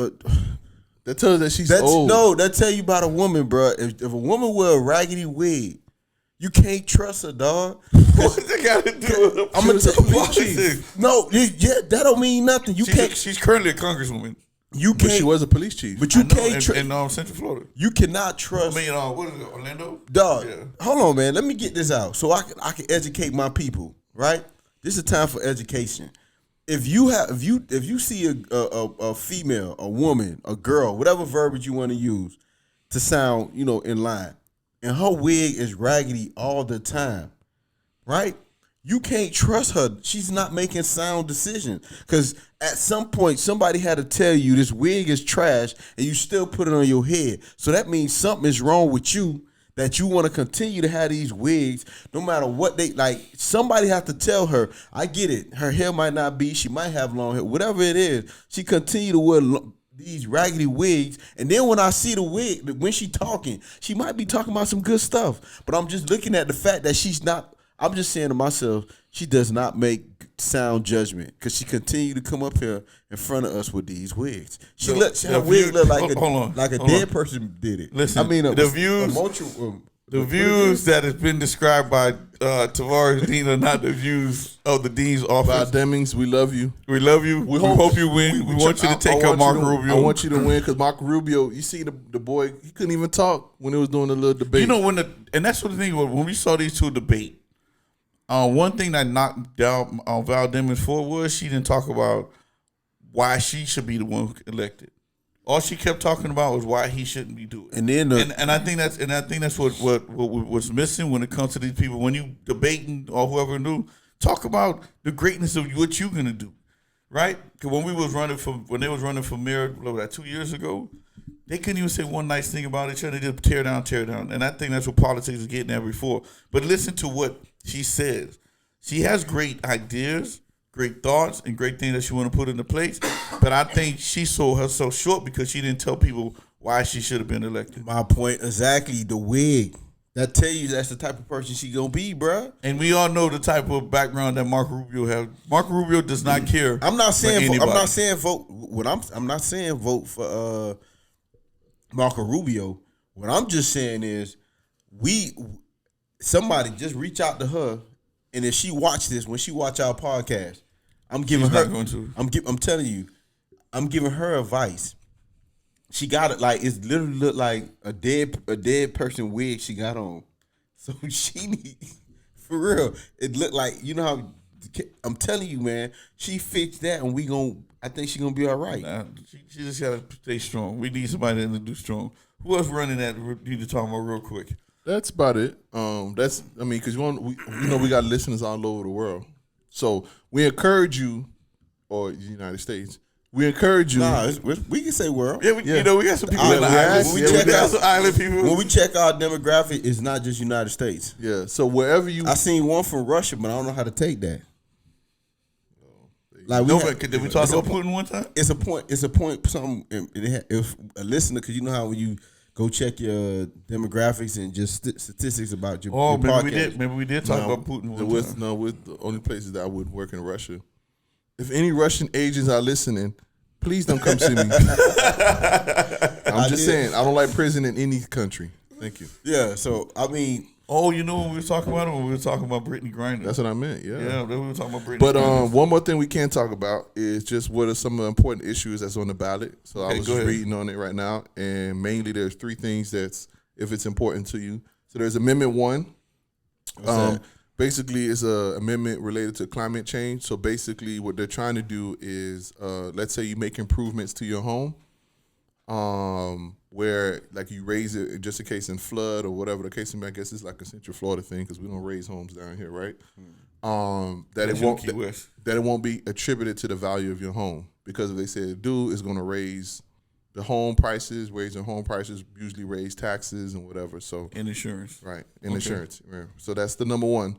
That tells that she's old. No, that tell you about a woman, bruh. If a woman wear a raggedy wig, you can't trust her, dog. What they got to do with her? I'm gonna tell you, politics? no, yeah, that don't mean nothing. She's currently a congresswoman. You But can't. she was a police chief. But you can't in trust. Central Florida. You cannot trust. I mean, what is it, Orlando? Dog, Yeah. hold on, man. Let me get this out so I can educate my people. Right, this is time for education. If you see a female, a woman, a girl, whatever verbiage you want to use to sound in line, and her wig is raggedy all the time, right? You can't trust her. She's not making sound decisions because at some point somebody had to tell you this wig is trash and you still put it on your head. So that means something is wrong with you that you want to continue to have these wigs no matter what they like. Somebody have to tell her, I get it. Her hair might not be, she might have long hair, whatever it is. She continue to wear these raggedy wigs, and then when I see the wig, when she talking, she might be talking about some good stuff. But I'm just looking at the fact that she's not. I'm just saying to myself, she does not make sound judgment because she continue to come up here in front of us with these wigs. Her wig look like a dead person did it. Listen, I mean, the views that has been described by Tavares Dean are not the views of the Dean's Val office. Demings, we love you. We love you. We hope you win. We want you to take out Marco Rubio. I want you to win because Marco Rubio, you see the boy, he couldn't even talk when they was doing a little debate. You know, and that's what the thing was, when we saw these two debate, one thing that knocked down Val Demings for was she didn't talk about why she should be the one elected. All she kept talking about was why he shouldn't be doing it. And then and I think that's what was missing when it comes to these people. When you debating or whoever knew, talk about the greatness of what you're gonna do, right? Because when they was running for mayor, what was that, 2 years ago, they couldn't even say one nice thing about each other. They just tear down. And I think that's what politics is getting at before. But listen to what she says. She has great ideas, great thoughts, and great things that she want to put into place. But I think she sold herself short because she didn't tell people why she should have been elected. my point exactly. The wig that tell you that's the type of person she gonna be, bruh. And we all know the type of background that Marco Rubio has. Marco Rubio does not care. I'm not saying for anybody. I'm not saying vote. I'm not saying vote for Marco Rubio. What I'm just saying is somebody just reach out to her, and if she watch this, when she watch our podcast, I'm giving She's her. not going to. I'm telling you, I'm giving her advice. She got it like it's literally look like a dead person wig she got on. So she need, for real. It looked like, you know how I'm telling you, man. She fixed that, and I think she gonna be all right. Nah, she just gotta stay strong. We need somebody to do strong. Who else running that? We need to talk about real quick. That's about it. Because we got listeners all over the world, so we encourage you, or the United States. We encourage you. Nah, we can say world. Yeah, we got some people in the islands. When We got some island people. When we check our demographic, it's not just United States. Yeah. So wherever you, I seen one from Russia, but I don't know how to take that. Like Did we talk about Putin one time? It's a point. Something. If a listener, because you know how when you go check your demographics and just statistics about your. Oh, your maybe podcast. we did. Maybe we did talk about Putin one time. with the only places that I would work in Russia. If any Russian agents are listening, please don't come see me. I'm just saying, I don't like prison in any country. Thank you. Yeah. So I mean, Oh, you know what we were talking about? When we were talking about Brittany Griner. That's what I meant. Yeah. Yeah, we were talking about Brittany. But Griner. one more thing we can talk about is just what are some of the important issues that's on the ballot. So I was just reading on it right now, and mainly there's 3 things that's if it's important to you. So there's Amendment 1. Basically, it's an amendment related to climate change. So basically, what they're trying to do is, let's say you make improvements to your home, where like you raise it just in case in flood or whatever the case may be. I guess it's like a Central Florida thing because we don't raise homes down here, right? That it won't be attributed to the value of your home, because if they say it do, it's going to raise the home prices. Raising home prices usually raise taxes and whatever. So and insurance, right? And insurance. Yeah. So that's the number 1.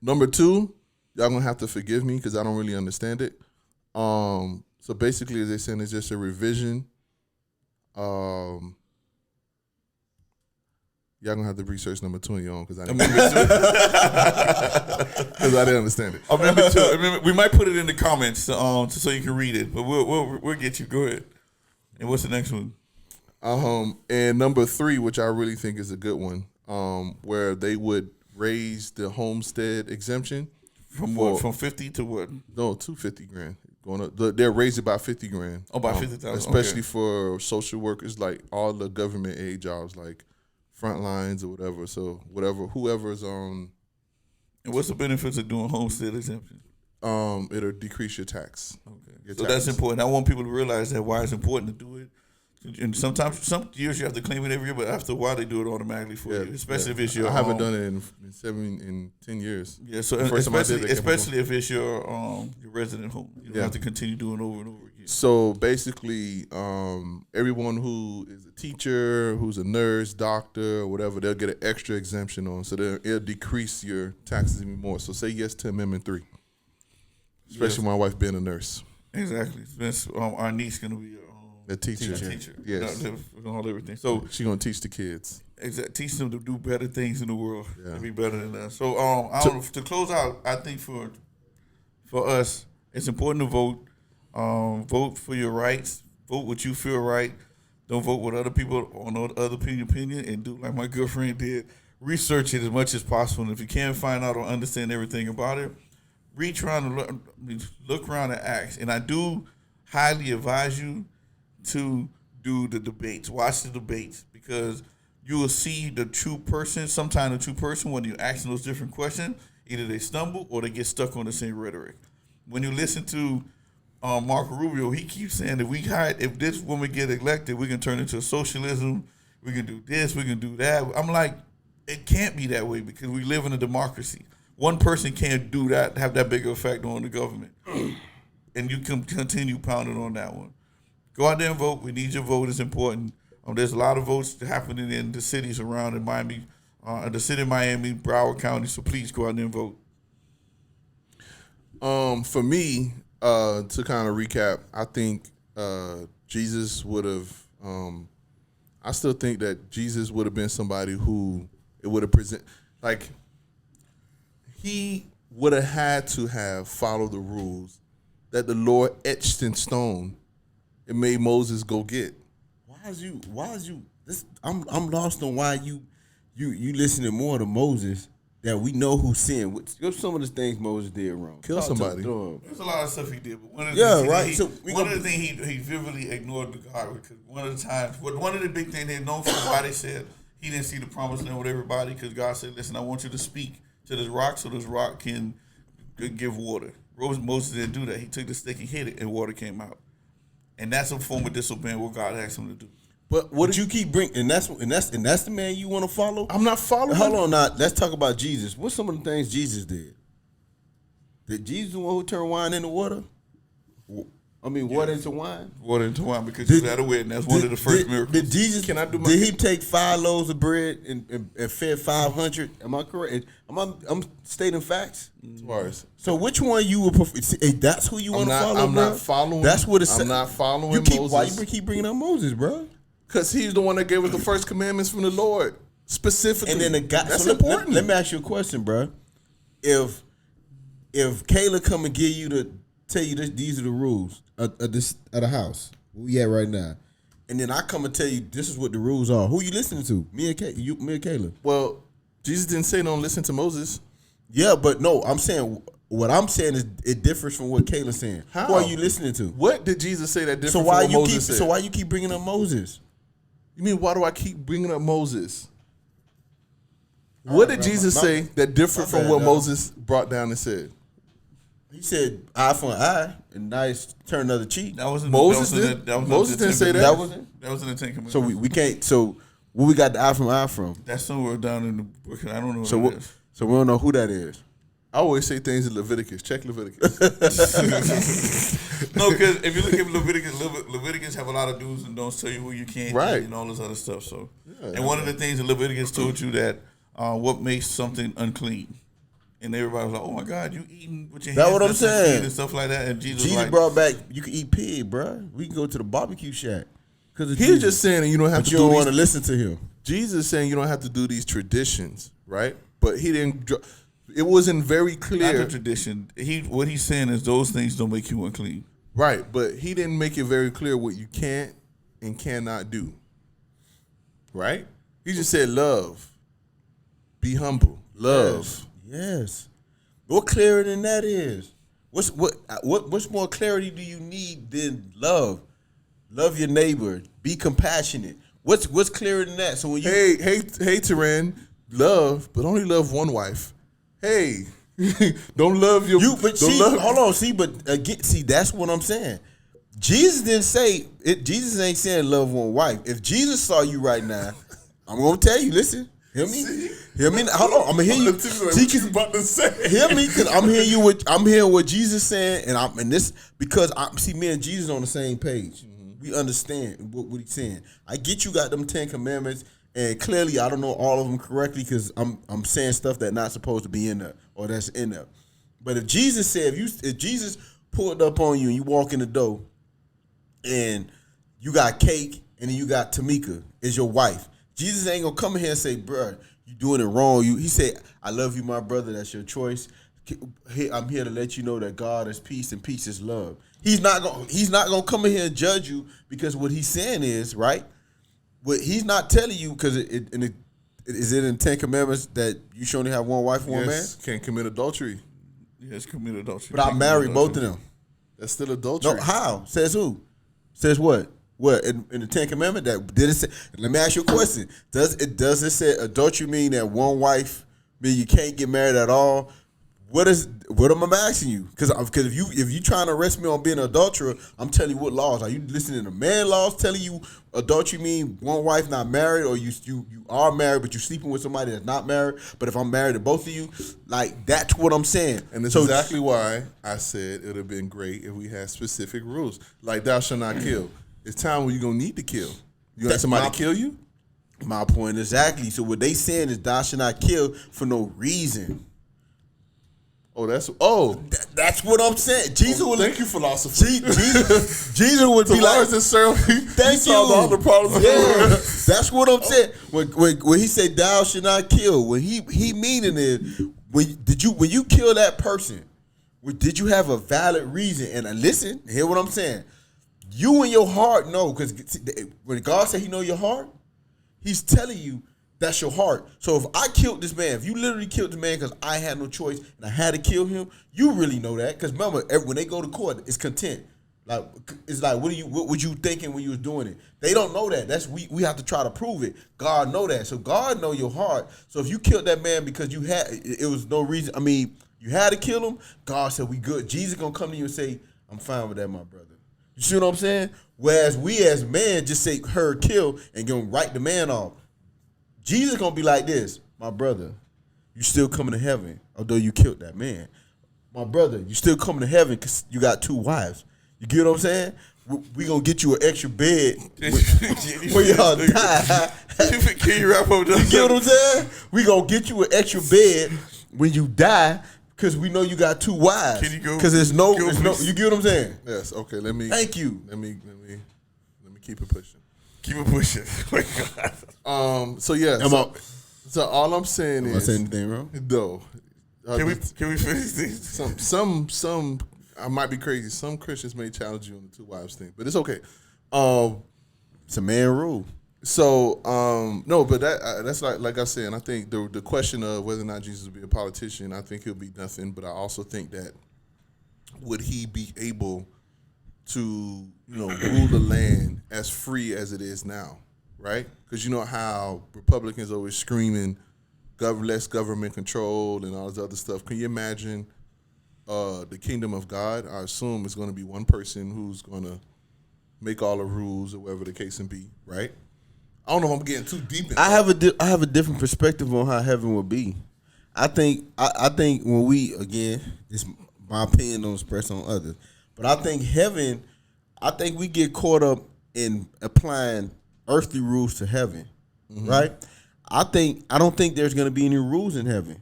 Number 2, y'all gonna have to forgive me because I don't really understand it. So basically, as they're saying, it's just a revision. Y'all gonna have to research number 2 on your own because I didn't understand it. Amendment 2. We might put it in the comments so you can read it, but we'll get you. Go ahead. And what's the next one? And number 3, which I really think is a good one, where they would raise the homestead exemption from what? From 50 to what? No, to $50,000. Going up, they'll raise it by $50,000. Oh, by 50,000, especially for social workers, like all the government aid jobs, like front lines or whatever. So whoever's on. And what's the benefits of doing homestead exemption? It'll decrease your tax. Okay, so that's important. I want people to realize that why it's important to do it. And sometimes, some years you have to claim it every year, but after a while they do it automatically for you. Especially if it's your. I haven't done it in 10 years. Yeah, so especially if it's your resident home, you don't have to continue doing it over and over again. So basically, everyone who is a teacher, who's a nurse, doctor, or whatever, they'll get an extra exemption on. So it'll decrease your taxes even more. So say yes to Amendment 3, especially my wife being a nurse. Exactly. Our niece gonna be a teacher. Yes. All everything. So she's gonna teach the kids. Exactly. Teach them to do better things in the world. Yeah. To be better than us. So to close out, I think for us, it's important to vote. Vote for your rights. Vote what you feel right. Don't vote with other people on other opinion, and do like my girlfriend did. Research it as much as possible. And if you can't find out or understand everything about it, look around and ask. And I do highly advise you to do the debates. Watch the debates, because you will see the true person. Sometimes the true person, when you ask those different questions, either they stumble or they get stuck on the same rhetoric. When you listen to Marco Rubio, he keeps saying that if this woman get elected, we can turn into socialism. We can do this. We can do that. I'm like, it can't be that way, because we live in a democracy. One person can't do that, have that big of effect on the government. And you can continue pounding on that one. Go out there and vote. We need your vote. It's important. There's a lot of votes happening in the cities around in Miami, the city of Miami, Broward County. So please go out there and vote. For me, to kind of recap, I think Jesus would have. I still think that Jesus would have been somebody who it would have he would have had to have followed the rules that the Lord etched in stone and made Moses go get. Why is you this? I'm lost on why you listening more to Moses that we know who sinned. What's some of the things Moses did wrong? Kill somebody. There's a lot of stuff he did, but one of the things he vividly ignored God, because one of the big things they know for why they said he didn't see the promised land with everybody, because God said, "Listen, I want you to speak to this rock so this rock can give water." Moses didn't do that. He took the stick and hit it, and water came out. And that's a form of disobeying what God asked him to do. But what did you keep bringing? And that's the man you want to follow? I'm not following. Hold on, now let's talk about Jesus. What's some of the things Jesus did? Did Jesus the one who turned wine into water? Water into wine? Water into wine, because you got to win. That's one of the first miracles. Did Jesus? Did he take 5 loaves of bread and fed 500? Am I correct? I'm stating facts. So which one you would prefer? That's who you want to follow, I'm not following. That's what it's. I'm not following Moses. Why you keep bringing up Moses, bro? Because he's the one that gave us the first commandments from the Lord, specifically. And then that's important. Let me ask you a question, bro. If Kayla come and tell you these are the rules of the house where we at right now, and then I come and tell you this is what the rules are. Who you listening to? Me and Kayla. Well, Jesus didn't say don't listen to Moses. Yeah, but no, I'm saying what I'm saying is it differs from what Kayla's saying. How? Who are you listening to? What did Jesus say that different So from why what you Moses said? so why you keep bringing up Moses? You mean why do I keep bringing up Moses? What did Jesus say that different from what Moses brought down and said? He said eye for an eye and nice turn another cheek. That was Moses didn't say that. That wasn't. That was in the Ten Commandments. So we can't. So where we got the eye from eye from? That's somewhere down in the book. I don't know. So what it is. so we don't know who that is. I always say things in Leviticus. Check Leviticus. No, because if you look at Leviticus have a lot of do's and don'ts, tell you who you can't Right. eat and all this other stuff. So, Yeah, and one of the things that Leviticus told you that what makes something unclean, and everybody was like, "Oh my God, you eating with your hands?" That's what I'm unclean," saying. and stuff like that. And Jesus, Jesus like, brought back you can eat pig, bruh. We can go to the barbecue shack. He's just saying that you don't have but to you do don't these. want to listen to him. Jesus is saying you don't have to do these traditions, right? But he didn't. It wasn't very not clear, the tradition. What he's saying is those things don't make you unclean. right? But he didn't make it very clear what you can't and cannot do, right? He just said love, be humble, love. Yes. What clearer than that is? What's more clarity do you need than love? Love your neighbor. Be compassionate. What's clearer than that? So when you Hey, Teran, love, but only love one wife. Hey, don't love your. hold on, but again, that's what I'm saying. Jesus didn't say it. Jesus ain't saying love one wife. If Jesus saw you right now, I'm gonna tell you. Listen, hear me. Hold on, I'm gonna hear you. What you about to say? Hear me, because I'm hearing what Jesus saying, and this because I see me and Jesus on the same page. We understand what he's saying. I get you got them 10 commandments, and clearly I don't know all of them correctly because I'm saying stuff that's not supposed to be in there or that's in there. But if Jesus said, if Jesus pulled up on you and you walk in the door, and you got Cake and then you got Tamika is your wife, Jesus ain't gonna come in here and say, bruh, you doing it wrong. He said, I love you, my brother. That's your choice. I'm here to let you know that God is peace and peace is love. He's not gonna come in here and judge you because what he's saying is right. What he's not telling you because is it in 10 Commandments that you should only have one wife and one man? Can't commit adultery. Yes, commit adultery. But I married both of them. That's still adultery. No, how? Says who? Says what? What in the 10 Commandments that did it say? Let me ask you a question. Does it say adultery mean that one wife mean you can't get married at all? What am I asking you? Because if you trying to arrest me on being an adulterer, I'm telling you what laws. Are you listening to man laws telling you adultery mean one wife not married, or you are married but you sleeping with somebody that's not married? But if I'm married to both of you, like that's what I'm saying. And that's exactly why I said it would have been great if we had specific rules. Like thou shalt not kill. It's time when you're gonna need to kill. You let somebody kill you? My point exactly. So what they saying is thou shalt not kill for no reason. That's what I'm saying. Jesus would thank you, philosopher. Jesus would be like, thank you. All the problems. Yeah, that's what I'm saying. When he said thou should not kill, when he meaning is when you kill that person, did you have a valid reason? And listen, hear what I'm saying. You in your heart know, because when God said He know your heart, He's telling you. That's your heart. So if I killed this man, if you literally killed the man because I had no choice and I had to kill him, you really know that. Because remember, when they go to court, it's content. Like it's like, what was you thinking when you was doing it? They don't know that. That's we have to try to prove it. God know that. So God know your heart. So if you killed that man because it was no reason. I mean, you had to kill him. God said we good. Jesus gonna come to you and say, I'm fine with that, my brother. You see what I'm saying? Whereas we as men just say her kill and gonna write the man off. Jesus gonna be like this, my brother, you still coming to heaven, although you killed that man. My brother, you still coming to heaven because you got 2 wives. You get what I'm saying? We gonna get you an extra bed when y'all die. Can you wrap up? You get what I'm saying? We gonna get you an extra bed when you die because we know you got 2 wives. Can you go? Because there's no. You get what I'm saying? Yes. Okay. Let me. Thank you. Let me keep it pushing. Keep it pushing. Oh my God. So yeah. So all I'm saying is. Am I saying anything wrong? No. Can we finish this? Some I might be crazy. Some Christians may challenge you on the 2 wives thing, but it's okay. It's a man rule. So no, but that's like I said, and I think the question of whether or not Jesus will be a politician, I think he'll be nothing. But I also think that would he be able to rule the land as free as it is now, right? Because you know how Republicans always screaming less government control and all this other stuff. Can you imagine the kingdom of God? I assume it's going to be one person who's going to make all the rules or whatever the case may be, right? I don't know if I'm getting too deep in I have a different perspective on how heaven would be. I think when we, again, it's my opinion, don't express on others, but I think heaven, we get caught up in applying earthly rules to heaven, right? I don't think there's going to be any rules in heaven,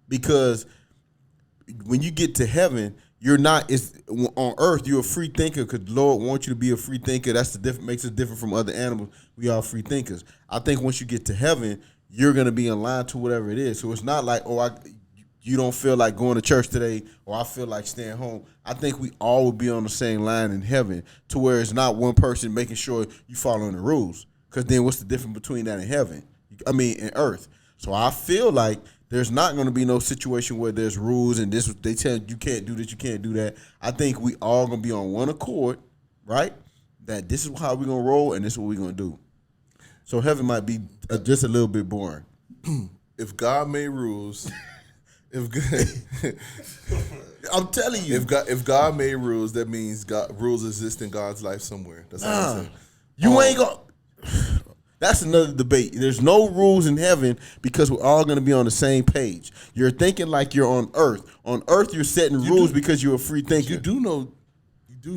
because when you get to heaven, you're not. It's on earth. You're a free thinker because the Lord wants you to be a free thinker. That's makes us different from other animals. We are free thinkers. I think once you get to heaven, you're going to be in line to whatever it is. So it's not like, you don't feel like going to church today, or I feel like staying home. I think we all will be on the same line in heaven, to where it's not one person making sure you following the rules. Because then what's the difference between that and heaven? In earth. So I feel like there's not going to be no situation where there's rules and this they tell you can't do this, you can't do that. I think we all going to be on one accord, right? That this is how we're going to roll and this is what we're going to do. So heaven might be just a little bit boring. If God made rules, I'm telling you. If God made rules, that means rules exist in God's life somewhere. That's all I'm saying. You ain't going to... That's another debate. There's no rules in heaven because we're all going to be on the same page. You're thinking like you're on earth. On earth, you're setting rules because you're a free thinker. You do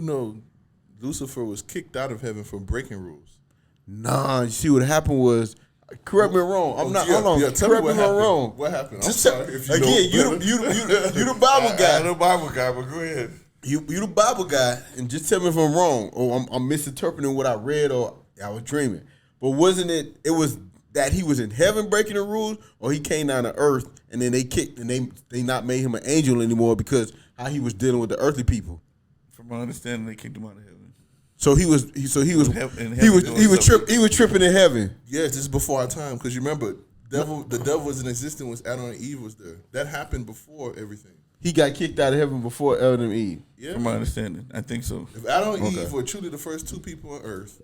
know Lucifer was kicked out of heaven for breaking rules. Nah, you see what happened was, correct me if I'm wrong. I'm not. Yeah, hold on. yeah, tell correct me me if I'm wrong. What happened? Just I'm sorry if you again, you the Bible guy. I'm the Bible guy, but go ahead. You the Bible guy, and just tell me if I'm wrong or I'm misinterpreting what I read or I was dreaming. But wasn't it? It was that he was in heaven breaking the rules, or he came down to earth and then they kicked and they not made him an angel anymore because how he was dealing with the earthly people. From my understanding, they kicked him out of heaven. So he was tripping in heaven. Yes, this is before our time, because you remember, the devil was in existence when Adam and Eve was there. That happened before everything. He got kicked out of heaven before Adam and Eve. Yeah, from my understanding, I think so. If Adam and Eve were truly the first two people on earth,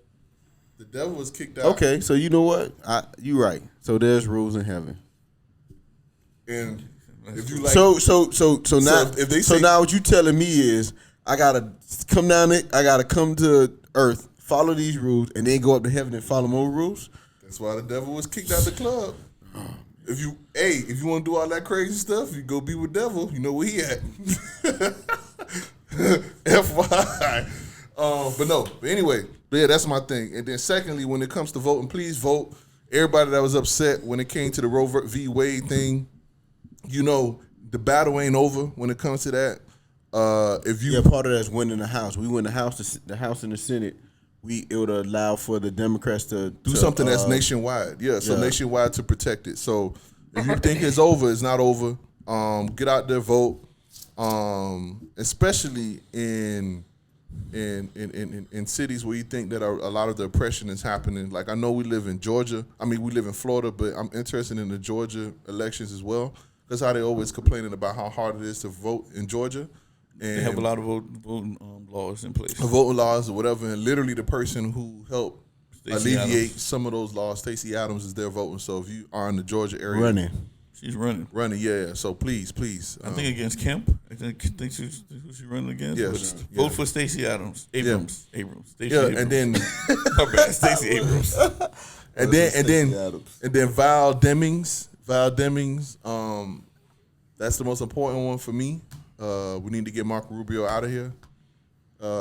the devil was kicked out. Okay, so you know what? You right. So there's rules in heaven. And if you like, so now if they say, now what you telling me is I gotta come down it. I gotta come to earth, follow these rules, and then go up to heaven and follow more rules. That's why the devil was kicked out the club. If you want to do all that crazy stuff, you go be with devil. You know where he at. FYI. But anyway, yeah, that's my thing. And then secondly, when it comes to voting, please vote. Everybody that was upset when it came to the Roe v. Wade thing, the battle ain't over when it comes to that. Part of that's winning the House. We win the House and the Senate. It would allow for the Democrats to do something that's nationwide. So nationwide to protect it. So if you think it's over, it's not over. Get out there, vote. Especially in cities where you think that a lot of the oppression is happening. Like, I know we live in Georgia. I mean, we live in Florida, but I'm interested in the Georgia elections as well. That's how they always complaining about how hard it is to vote in Georgia. And they have a lot of voting laws in place. Voting laws or whatever. And literally the person who helped Stacey alleviate Adams. Some of those laws, Stacey Adams, is there voting. So if you are in the Georgia area. She's running. Yeah. So please. I think against Kemp. I think she's who she's running against. Yes. Vote for Stacey Adams. Abrams. Stacey Yeah, Abrams. and then my bad, Stacey Abrams. and then Val Demings. That's the most important one for me. We need to get Marco Rubio out of here.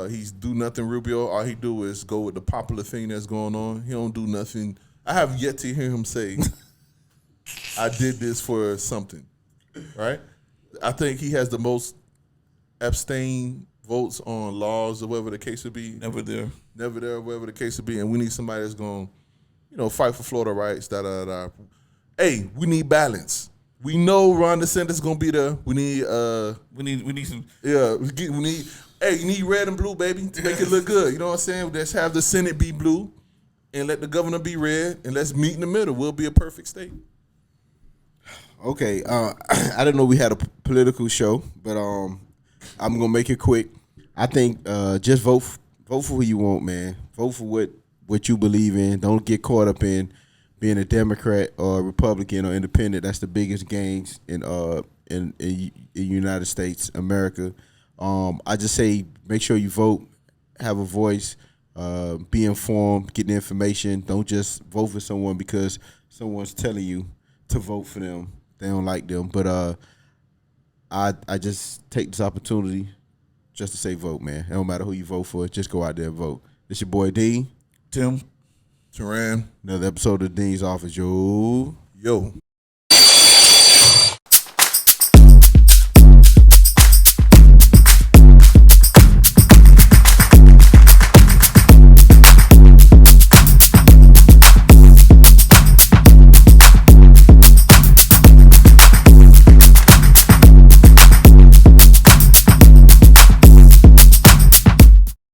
He's do nothing Rubio. All he do is go with the popular thing that's going on. He don't do nothing. I have yet to hear him say, I did this for something, right? I think he has the most abstain votes on laws or whatever the case would be. Never there, whatever the case would be. And we need somebody that's going to, fight for Florida rights, Hey, we need balance. We know Ron DeSantis going to be there. We need some. Yeah, we need. Hey, you need red and blue, baby, to make it look good. You know what I'm saying? Let's have the Senate be blue. and let the governor be red, and let's meet in the middle. We'll be a perfect state. Okay, I didn't know we had a political show, but I'm gonna make it quick. I think just vote for who you want, man. Vote for what you believe in. Don't get caught up in being a Democrat or Republican or Independent. That's the biggest gains in the United States, America. I just say make sure you vote, have a voice, be informed, get the information. Don't just vote for someone because someone's telling you to vote for them. They don't like them, but I just take this opportunity just to say vote, man. It don't matter who you vote for, just go out there and vote. It's your boy D. Tim. Teran. Another episode of Dean's Office, yo. Yo.